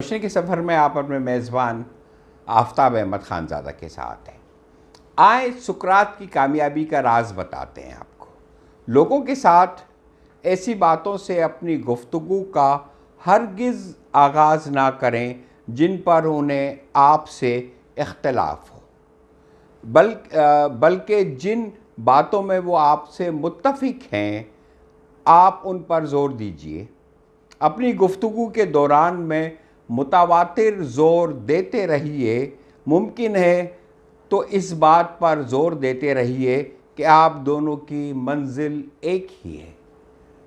روشنی کے سفر میں آپ اپنے میزبان آفتاب احمد خانزادہ کے ساتھ ہیں۔ آئیں سقراط کی کامیابی کا راز بتاتے ہیں آپ کو۔ لوگوں کے ساتھ ایسی باتوں سے اپنی گفتگو کا ہرگز آغاز نہ کریں جن پر انہیں آپ سے اختلاف ہو، بلکہ جن باتوں میں وہ آپ سے متفق ہیں آپ ان پر زور دیجئے۔ اپنی گفتگو کے دوران میں متواتر زور دیتے رہیے، ممکن ہے تو اس بات پر زور دیتے رہیے کہ آپ دونوں کی منزل ایک ہی ہے۔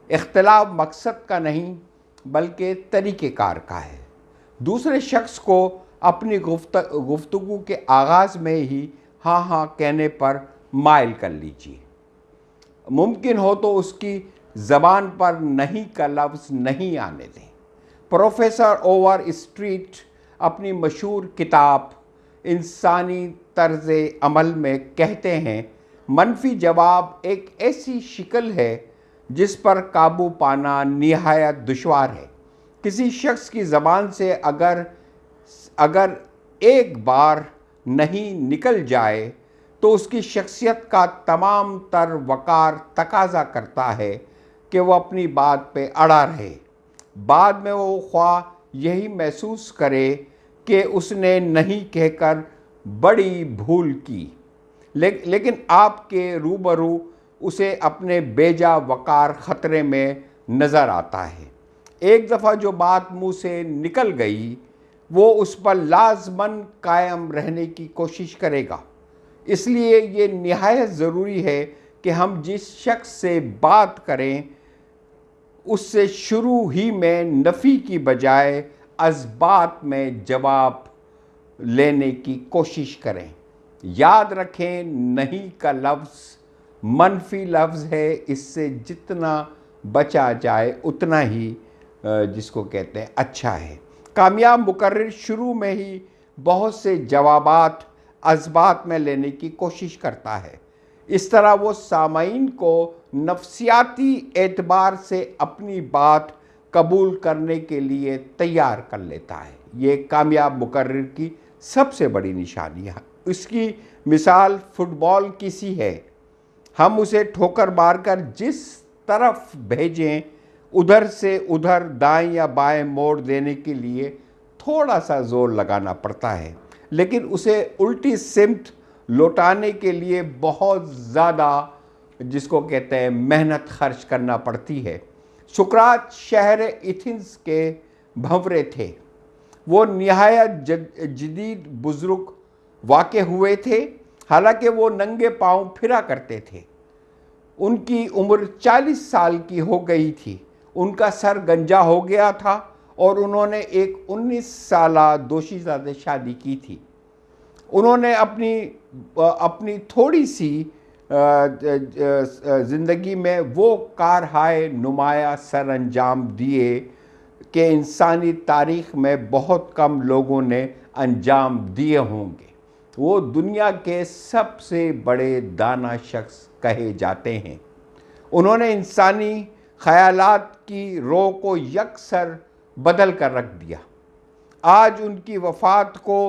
اختلاف مقصد کا نہیں بلکہ طریقہ کار کا ہے۔ دوسرے شخص کو اپنی گفتگو کے آغاز میں ہی ہاں ہاں کہنے پر مائل کر لیجیے۔ ممکن ہو تو اس کی زبان پر نہیں کا لفظ نہیں آنے دیں۔ پروفیسر اوور اسٹریٹ اپنی مشہور کتاب انسانی طرز عمل میں کہتے ہیں، منفی جواب ایک ایسی شکل ہے جس پر قابو پانا نہایت دشوار ہے۔ کسی شخص کی زبان سے اگر ایک بار نہیں نکل جائے تو اس کی شخصیت کا تمام تر وقار تقاضا کرتا ہے کہ وہ اپنی بات پہ اڑا رہے۔ بعد میں وہ خواہ یہی محسوس کرے کہ اس نے نہیں کہہ کر بڑی بھول کی، لیکن آپ کے روبرو اسے اپنے بیجا وقار خطرے میں نظر آتا ہے۔ ایک دفعہ جو بات منہ سے نکل گئی وہ اس پر لازماً قائم رہنے کی کوشش کرے گا۔ اس لیے یہ نہایت ضروری ہے کہ ہم جس شخص سے بات کریں اس سے شروع ہی میں نفی کی بجائے اثبات میں جواب لینے کی کوشش کریں۔ یاد رکھیں، نہیں کا لفظ منفی لفظ ہے، اس سے جتنا بچا جائے اتنا ہی جس کو کہتے ہیں اچھا ہے۔ کامیاب مقرر شروع میں ہی بہت سے جوابات اثبات میں لینے کی کوشش کرتا ہے۔ اس طرح وہ سامعین کو نفسیاتی اعتبار سے اپنی بات قبول کرنے کے لیے تیار کر لیتا ہے۔ یہ کامیاب مقرر کی سب سے بڑی نشانی ہے۔ اس کی مثال فٹ بال کی سی ہے۔ ہم اسے ٹھوکر مار کر جس طرف بھیجیں ادھر سے ادھر دائیں یا بائیں موڑ دینے کے لیے تھوڑا سا زور لگانا پڑتا ہے، لیکن اسے الٹی سمت لوٹانے کے لیے بہت زیادہ جس کو کہتے ہیں محنت خرچ کرنا پڑتی ہے۔ سقراط شہر ایتھنز کے بھنورے تھے۔ وہ نہایت جدید بزرگ واقع ہوئے تھے، حالانکہ وہ ننگے پاؤں پھرا کرتے تھے۔ ان کی عمر 40 سال کی ہو گئی تھی۔ ان کا سر گنجا ہو گیا تھا اور انہوں نے ایک 19 سالہ دوشیزہ سے شادی کی تھی۔ انہوں نے اپنی تھوڑی سی زندگی میں وہ کارہائے نمایاں سر انجام دیے کہ انسانی تاریخ میں بہت کم لوگوں نے انجام دیے ہوں گے۔ وہ دنیا کے سب سے بڑے دانا شخص کہے جاتے ہیں۔ انہوں نے انسانی خیالات کی رو کو یکسر بدل کر رکھ دیا۔ آج ان کی وفات کو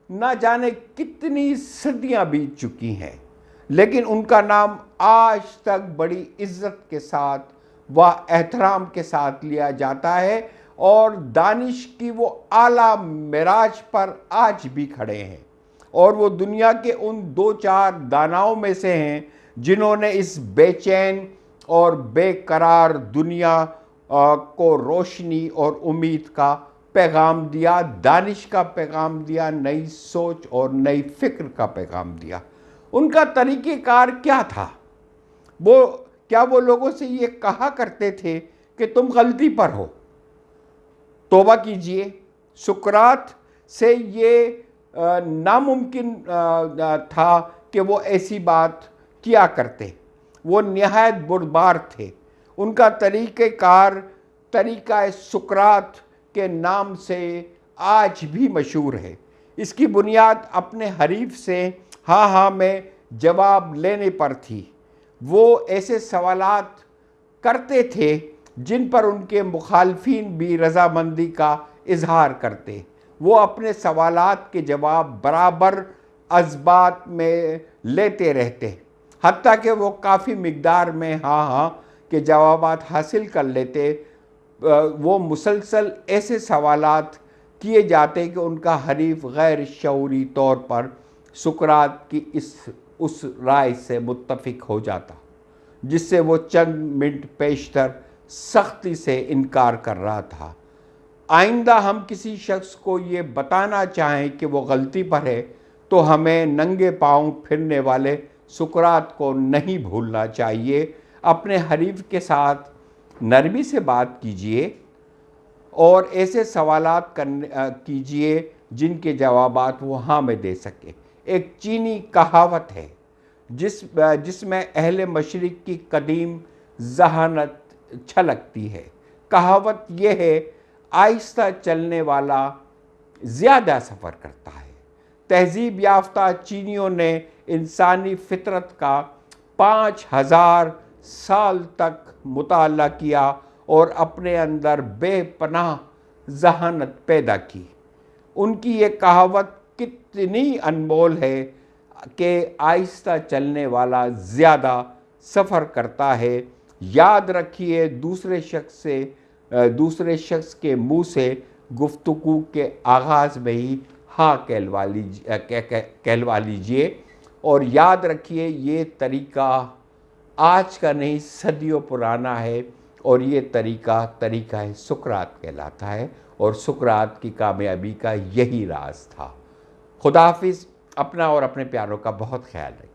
نہ جانے کتنی صدیاں بیت چکی ہیں، لیکن ان کا نام آج تک بڑی عزت کے ساتھ و احترام کے ساتھ لیا جاتا ہے، اور دانش کی وہ اعلیٰ معراج پر آج بھی کھڑے ہیں، اور وہ دنیا کے ان 2-4 داناؤں میں سے ہیں جنہوں نے اس بے چین اور بے قرار دنیا کو روشنی اور امید کا پیغام دیا، دانش کا پیغام دیا، نئی سوچ اور نئی فکر کا پیغام دیا۔ ان کا طریقہ کار کیا تھا؟ کیا وہ لوگوں سے یہ کہا کرتے تھے کہ تم غلطی پر ہو، توبہ کیجئے؟ سقراط سے یہ ناممکن تھا کہ وہ ایسی بات کیا کرتے۔ وہ نہایت بردبار تھے۔ ان کا طریقہ کار طریقہ سقراط کے نام سے آج بھی مشہور ہے۔ اس کی بنیاد اپنے حریف سے ہاں ہاں میں جواب لینے پر تھی۔ وہ ایسے سوالات کرتے تھے جن پر ان کے مخالفین بھی رضامندی کا اظہار کرتے، وہ اپنے سوالات کے جواب برابر اثبات میں لیتے رہتے، حتیٰ کہ وہ کافی مقدار میں ہاں کے جوابات حاصل کر لیتے۔ وہ مسلسل ایسے سوالات کیے جاتے کہ ان کا حریف غیر شعوری طور پر سقراط کی اس رائے سے متفق ہو جاتا جس سے وہ چند منٹ پیشتر سختی سے انکار کر رہا تھا۔ آئندہ ہم کسی شخص کو یہ بتانا چاہیں کہ وہ غلطی پر ہے تو ہمیں ننگے پاؤں پھرنے والے سقراط کو نہیں بھولنا چاہیے۔ اپنے حریف کے ساتھ نرمی سے بات کیجیے اور ایسے سوالات کیجیے جن کے جوابات وہ ہاں میں دے سکے۔ ایک چینی کہاوت ہے جس میں اہل مشرق کی قدیم ذہانت چھلکتی ہے۔ کہاوت یہ ہے، آہستہ چلنے والا زیادہ سفر کرتا ہے۔ تہذیب یافتہ چینیوں نے انسانی فطرت کا 5000 سال تک مطالعہ کیا اور اپنے اندر بے پناہ ذہانت پیدا کی۔ ان کی یہ کہاوت کتنی انمول ہے کہ آہستہ چلنے والا زیادہ سفر کرتا ہے۔ یاد رکھیے، دوسرے شخص کے منہ سے گفتگو کے آغاز میں ہی ہاں کہلوا لیجئے، اور یاد رکھیے یہ طریقہ آج کا نہیں صدیوں پرانا ہے، اور یہ طریقہ سقراط کہلاتا ہے، اور سقراط کی کامیابی کا یہی راز تھا۔ خدا حافظ۔ اپنا اور اپنے پیاروں کا بہت خیال رکھیے۔